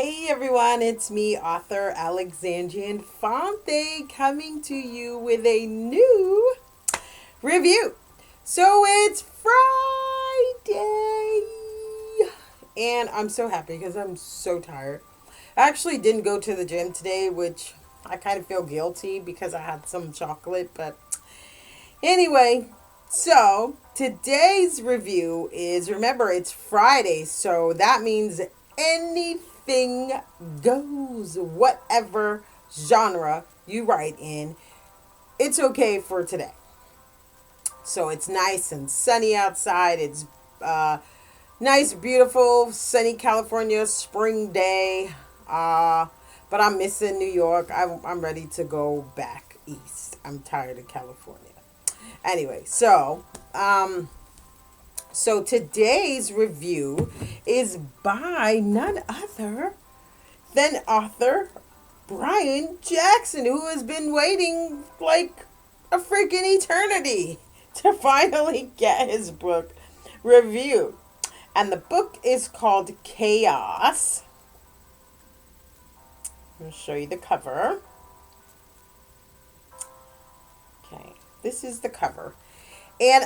Hey everyone, it's me, author Alexandrian Fonte, coming to you with a new review. So it's Friday, and I'm so happy because I'm so tired. I actually didn't go to the gym today, which I kind of feel guilty because I had some chocolate, but anyway, so today's review is, remember, it's Friday, so that means anything goes. Whatever genre you write in, it's okay for today. So it's nice and sunny outside. It's nice, beautiful, sunny California spring day. Uh, but I'm missing New York. I'm ready to go back east. I'm tired of California. Anyway, so today's review is by none other than author Brian Jackson, who has been waiting like a freaking eternity to finally get his book reviewed. And the book is called Chaos. I'll show you the cover. Okay, this is the cover. And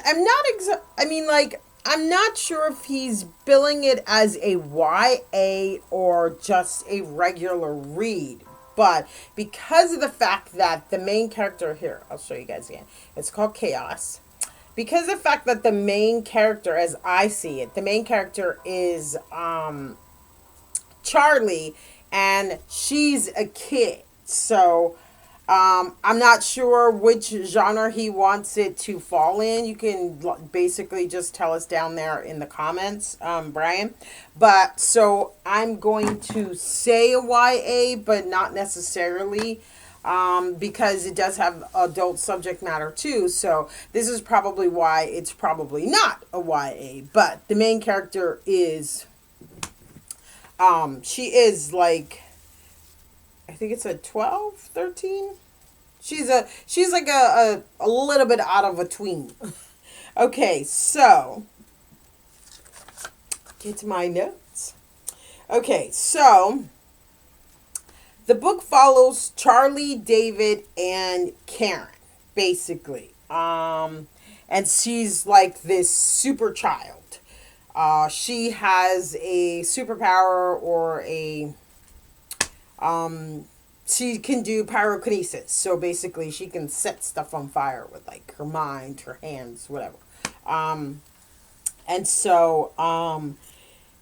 I'm not sure if he's billing it as a YA or just a regular read. But because of the fact that the main character here, I'll show you guys again. It's called Chaos. Because of the fact that the main character, as I see it, the main character is Charlie, and she's a kid. So I'm not sure which genre he wants it to fall in. You can basically just tell us down there in the comments, Brian. But so I'm going to say a YA, but not necessarily. Because it does have adult subject matter too. So this is probably why it's probably not a YA. But the main character is, she is like, I think it's a 12, 13. She's like a little bit out of a tween. Okay, so get to my notes. Okay, so the book follows Charlie, David, and Karen, basically. And she's like this super child. She has a superpower or a she can do pyrokinesis. So basically she can set stuff on fire with like her mind, her hands, whatever. And so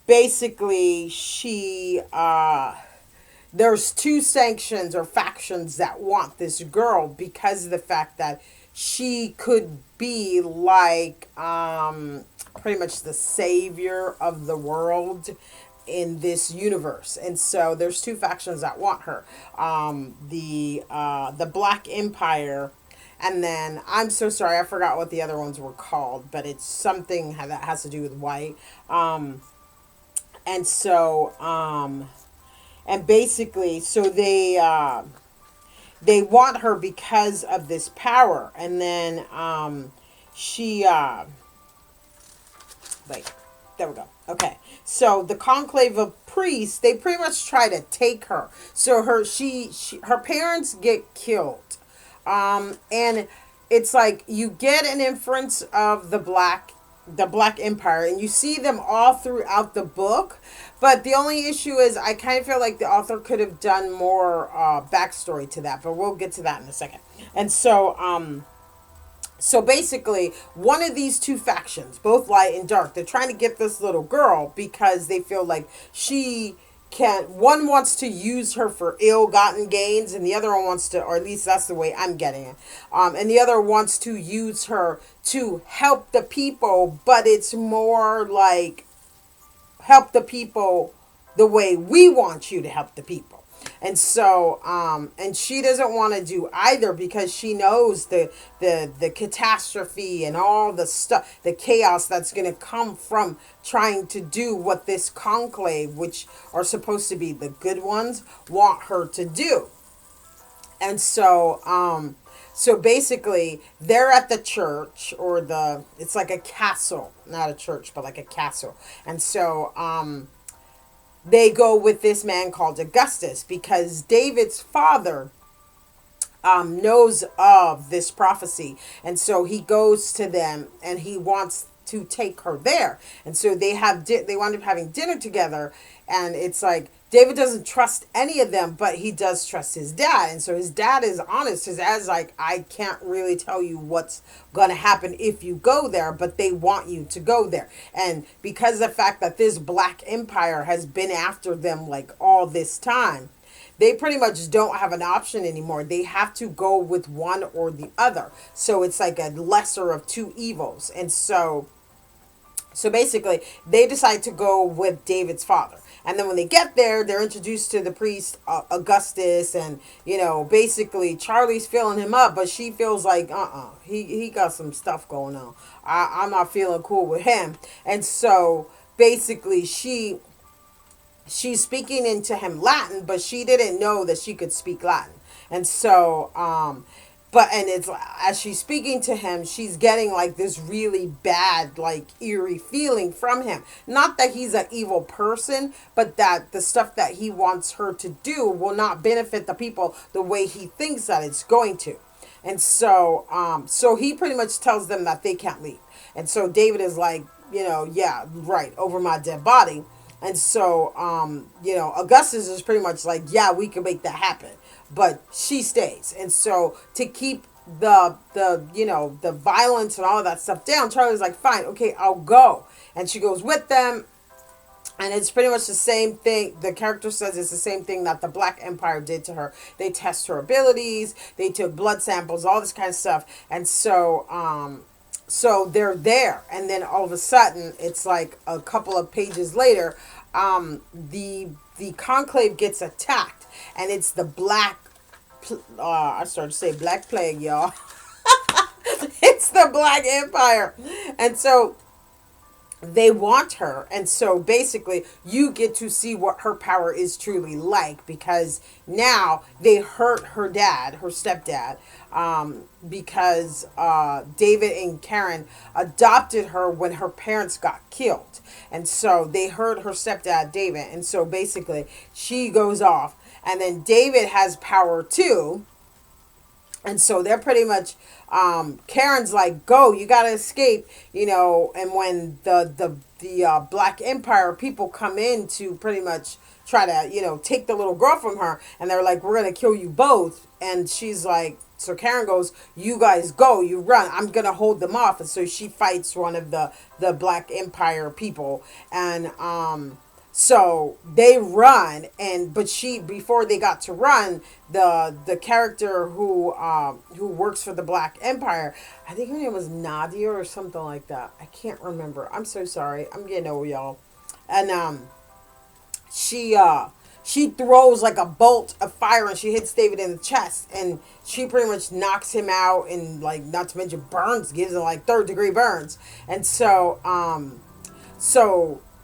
basically there's two sanctions or factions that want this girl because of the fact that she could be like pretty much the savior of the world in this universe. And so there's two factions that want her. The Black Empire, and then I'm so sorry, I forgot what the other ones were called, but it's something that has to do with white. And so and basically so they want her because of this power. And then she like, there we go. Okay. So the conclave of priests, they pretty much try to take her. So her parents get killed. And it's like you get an inference of the Black Empire, and you see them all throughout the book. But the only issue is I kind of feel like the author could have done more backstory to that, but we'll get to that in a second. And so basically, one of these two factions, both light and dark, they're trying to get this little girl because they feel like she can. One wants to use her for ill-gotten gains, and the other one wants to, or at least that's the way I'm getting it. And the other wants to use her to help the people, but it's more like help the people the way we want you to help the people. And so, and she doesn't want to do either because she knows the catastrophe and all the stuff, the chaos that's going to come from trying to do what this conclave, which are supposed to be the good ones, want her to do. And so basically they're at the church, or it's like a castle, not a church, but like a castle. And so, they go with this man called Augustus because David's father knows of this prophecy, and so he goes to them and he wants to take her there, and so they wind up having dinner together, and it's like David doesn't trust any of them, but he does trust his dad, and so his dad is honest. His dad's like, I can't really tell you what's gonna happen if you go there, but they want you to go there, and because of the fact that this black empire has been after them like all this time, they pretty much don't have an option anymore. They have to go with one or the other. So it's like a lesser of two evils. And so basically they decide to go with David's father. And then when they get there, they're introduced to the priest Augustus, and basically Charlie's filling him up, but she feels like he got some stuff going on. I'm not feeling cool with him, and so basically she's speaking into him Latin, but she didn't know that she could speak Latin. And so, and it's as she's speaking to him, she's getting like this really bad, like eerie feeling from him. Not that he's an evil person, but that the stuff that he wants her to do will not benefit the people the way he thinks that it's going to. And so he pretty much tells them that they can't leave. And so David is like, yeah, right, over my dead body. And so, Augustus is pretty much like, yeah, we can make that happen, but she stays. And so to keep the violence and all of that stuff down, Charlie's like, fine, okay, I'll go. And she goes with them. And it's pretty much the same thing. The character says it's the same thing that the Black Empire did to her. They test her abilities. They took blood samples, all this kind of stuff. And so they're there, and then all of a sudden, it's like a couple of pages later, the conclave gets attacked, and it's the I started to say Black Plague, y'all. It's the Black Empire, and so they want her, and so basically you get to see what her power is truly like, because now they hurt her dad, her stepdad, because David and Karen adopted her when her parents got killed, and so they hurt her stepdad David, and so basically she goes off, and then David has power too. And so they're pretty much, Karen's like, go, you gotta escape, and when the Black Empire people come in to pretty much try to, take the little girl from her, and they're like, we're gonna kill you both, and she's like, so Karen goes, you guys go, you run, I'm gonna hold them off, and so she fights one of the Black Empire people, and, so they run, but before they got to run, the character who works for the Black Empire, I think her name was Nadia or something like that. I can't remember. I'm so sorry. I'm getting old, y'all. And she throws like a bolt of fire, and she hits David in the chest, and she pretty much knocks him out, and like, not to mention burns, gives him like 3rd-degree burns. And so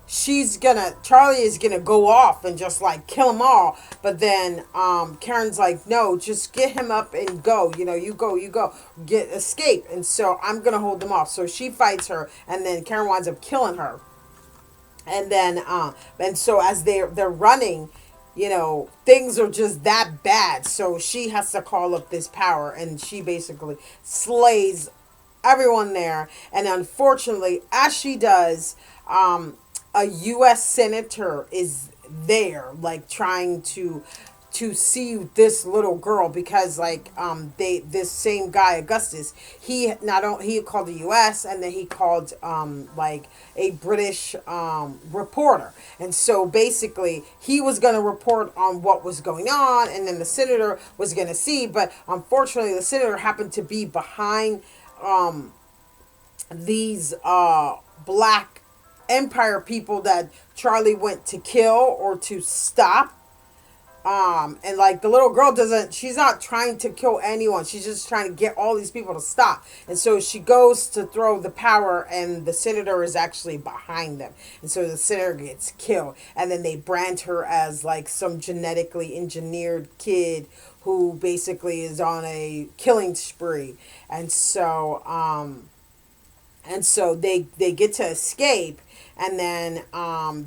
Charlie is gonna go off and just like kill them all, but then Karen's like, no, just get him up and go, you go, escape, and so I'm gonna hold them off. So she fights her, and then Karen winds up killing her, and then and so as they're running, things are just that bad, so she has to call up this power, and she basically slays everyone there, and unfortunately, as she does, a U.S. senator is there, like, trying to see this little girl, because like this same guy Augustus, he called the U.S. and then he called like a British reporter, and so basically he was going to report on what was going on, and then the senator was going to see, but unfortunately the senator happened to be behind these Black Empire people that Charlie went to kill or to stop. And like the little girl she's not trying to kill anyone. She's just trying to get all these people to stop. And so she goes to throw the power, and the senator is actually behind them. And so the senator gets killed. And then they brand her as like some genetically engineered kid who basically is on a killing spree. And so, and so they get to escape, and then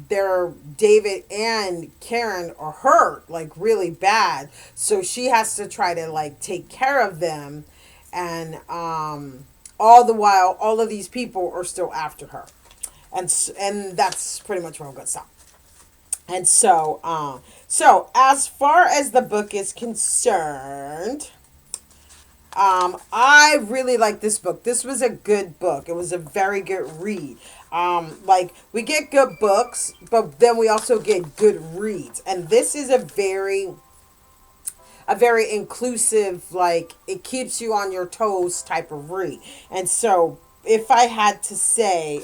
their David and Karen are hurt like really bad, so she has to try to like take care of them, and all the while all of these people are still after her, and that's pretty much where I'm gonna stop. And so so as far as the book is concerned, I really like this book. This was a good book. It was a very good read. Like we get good books, but then we also get good reads. And this is a very inclusive, like it keeps you on your toes type of read. And so if I had to say,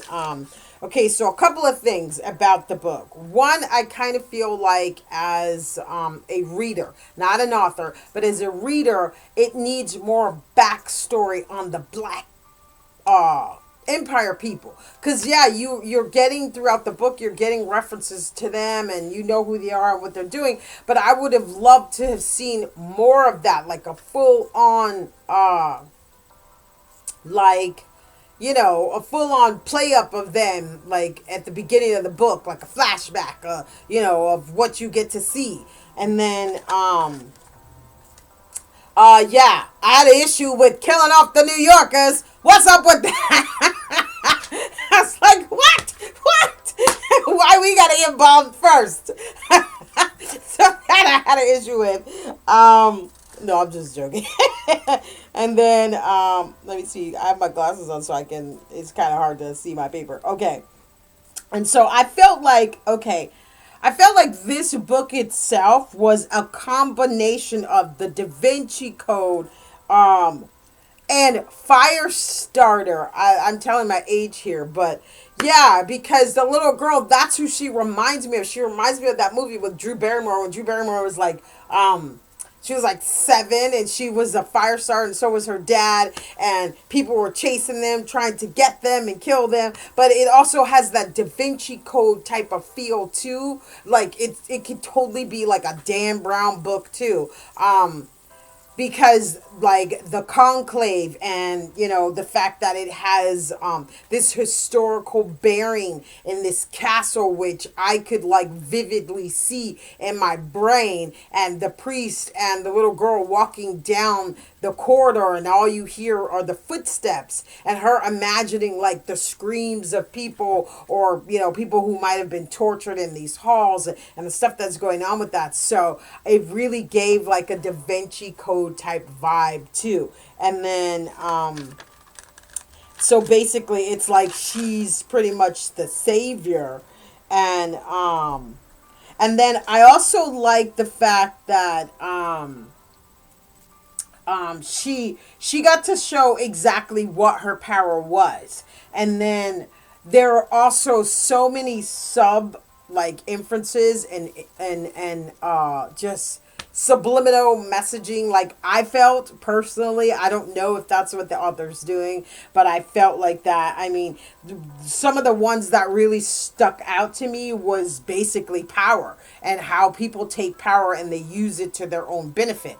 okay, so a couple of things about the book. One, I kind of feel like as a reader, not an author, but as a reader, it needs more backstory on the black uh empire people, because yeah, you're getting throughout the book, you're getting references to them and you know who they are and what they're doing, but I would have loved to have seen more of that, like a full on like a full on play up of them, like at the beginning of the book, like a flashback, of what you get to see. And then yeah, I had an issue with killing off the New Yorkers. What's up with that? I was like, what? Why we gotta get involved first? So that I had an issue with. No, I'm just joking. And then let me see. I have my glasses on, so I can. It's kind of hard to see my paper. Okay. And so I felt like, okay, I felt like this book itself was a combination of the Da Vinci Code, and Firestarter. I'm telling my age here, but yeah, because the little girl, that's who she reminds me of. She reminds me of that movie with Drew Barrymore, when Drew Barrymore was like, she was like 7 and she was a fire starter, and so was her dad, and people were chasing them, trying to get them and kill them. But it also has that Da Vinci Code type of feel too. Like it could totally be like a Dan Brown book too. Because like the conclave, and the fact that it has this historical bearing in this castle, which I could like vividly see in my brain, and the priest and the little girl walking down the corridor, and all you hear are the footsteps, and her imagining like the screams of people, or people who might have been tortured in these halls, and the stuff that's going on with that. So it really gave like a Da Vinci Code type vibe too. And then so basically it's like she's pretty much the savior. And then I also like the fact that she got to show exactly what her power was. And then there are also so many sub like inferences and just subliminal messaging, like I felt personally. I don't know if that's what the author's doing, but I felt like that. I mean, some of the ones that really stuck out to me was basically power, and how people take power and they use it to their own benefit,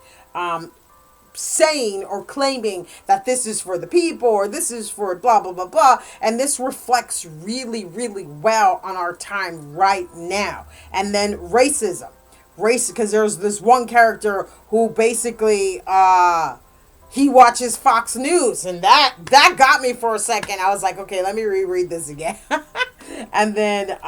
saying or claiming that this is for the people, or this is for blah blah blah blah. And this reflects really really well on our time right now. And then race, because there's this one character who basically he watches Fox News, and that got me for a second. I was like, okay, let me reread this again. And then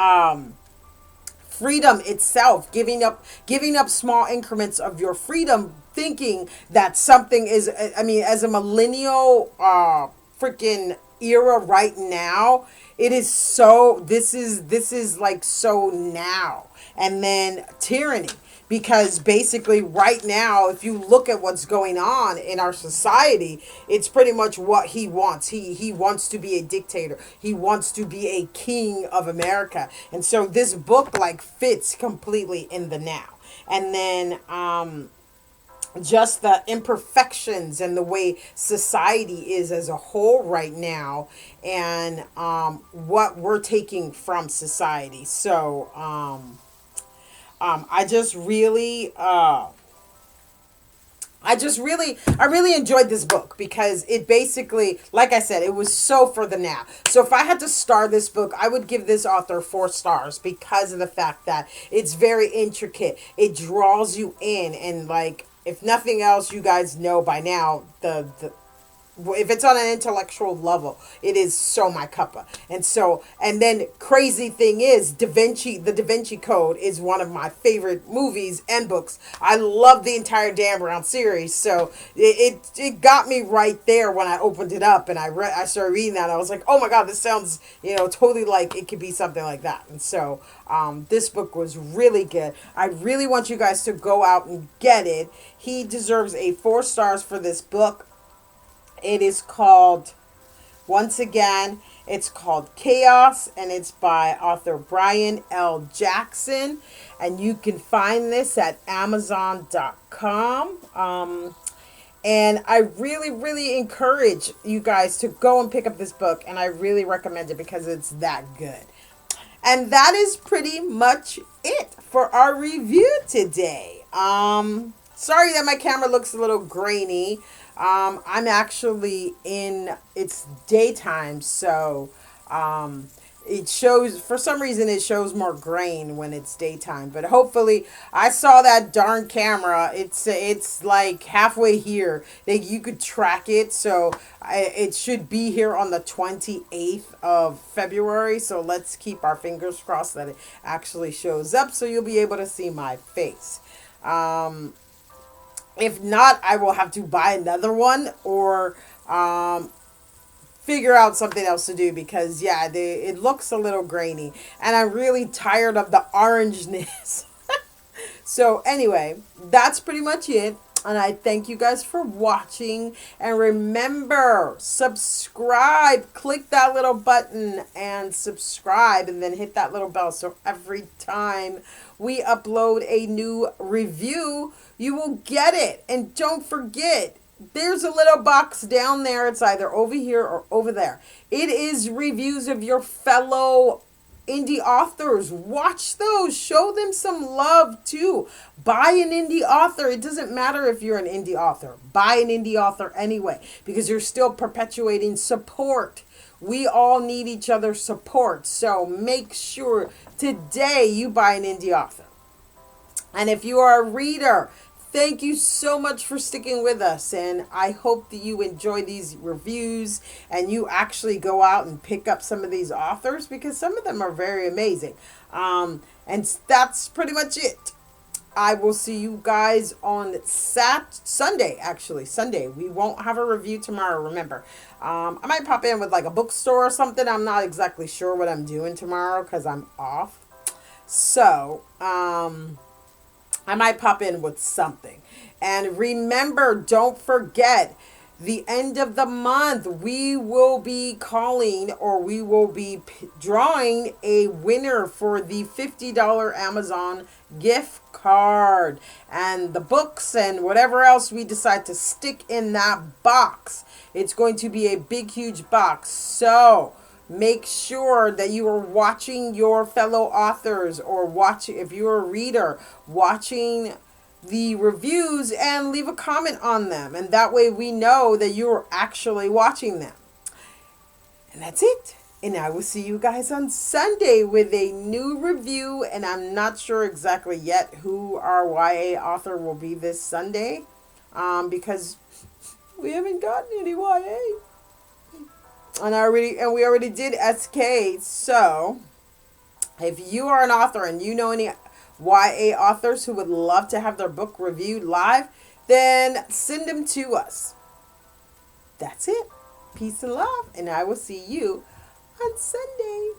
freedom itself, giving up small increments of your freedom, thinking that something is, I mean, as a millennial freaking era right now, it is so, this is like so now. And then tyranny, because basically right now, if you look at what's going on in our society, it's pretty much what he wants. He wants to be a dictator. He wants to be a king of America. And so this book like fits completely in the now. And then just the imperfections and the way society is as a whole right now, and what we're taking from society. So I just really I really enjoyed this book because it basically, like I said, it was so for the now. So if I had to star this book, I would give this author 4 stars because of the fact that it's very intricate. It draws you in, and like, if nothing else, you guys know by now the if it's on an intellectual level, it is so my cuppa. And so, and then crazy thing is, the Da Vinci Code is one of my favorite movies and books. I love the entire Dan Brown series, so it got me right there when I opened it up and I started reading that. I was like, oh my god, this sounds, totally like it could be something like that. And so, this book was really good. I really want you guys to go out and get it. He deserves a 4 stars for this book. It is called, once again, it's called Chaos, and it's by author Brian L. Jackson. And you can find this at Amazon.com. And I really, really encourage you guys to go and pick up this book. And I really recommend it because it's that good. And that is pretty much it for our review today. Sorry that my camera looks a little grainy. I'm actually it's daytime, so it shows, for some reason it shows more grain when it's daytime. But hopefully, I saw that darn camera. It's like halfway here. You could track it, so it should be here on the 28th of February. So let's keep our fingers crossed that it actually shows up, so you'll be able to see my face. If not, I will have to buy another one or figure out something else to do because, yeah, it looks a little grainy. And I'm really tired of the orangeness. So, anyway, that's pretty much it. And I thank you guys for watching. And remember, subscribe. Click that little button and subscribe. And then hit that little bell. So every time we upload a new review, you will get it. And don't forget, there's a little box down there. It's either over here or over there. It is reviews of your fellow indie authors. Watch those. Show them some love too. Buy an indie author. It doesn't matter if you're an indie author. Buy an indie author anyway, because you're still perpetuating support. We all need each other's support. So make sure today you buy an indie author. And if you are a reader, thank you so much for sticking with us, and I hope that you enjoy these reviews and you actually go out and pick up some of these authors because some of them are very amazing. And that's pretty much it. I will see you guys on Sunday, actually. Sunday. We won't have a review tomorrow, remember. I might pop in with like a bookstore or something. I'm not exactly sure what I'm doing tomorrow because I'm off. So, I might pop in with something. And remember, don't forget, the end of the month, we will be calling, or we will be drawing a winner for the $50 Amazon gift card. And the books and whatever else we decide to stick in that box. It's going to be a big, huge box. So make sure that you are watching your fellow authors, or watching, if you're a reader, watching the reviews and leave a comment on them. And that way we know that you're actually watching them. And that's it. And I will see you guys on Sunday with a new review. And I'm not sure exactly yet who our YA author will be this Sunday. Because we haven't gotten any YA. And we already did SK. So if you are an author and you know any YA authors who would love to have their book reviewed live, then send them to us. That's it. Peace and love. And I will see you on Sunday.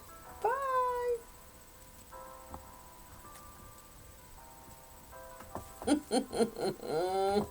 Bye.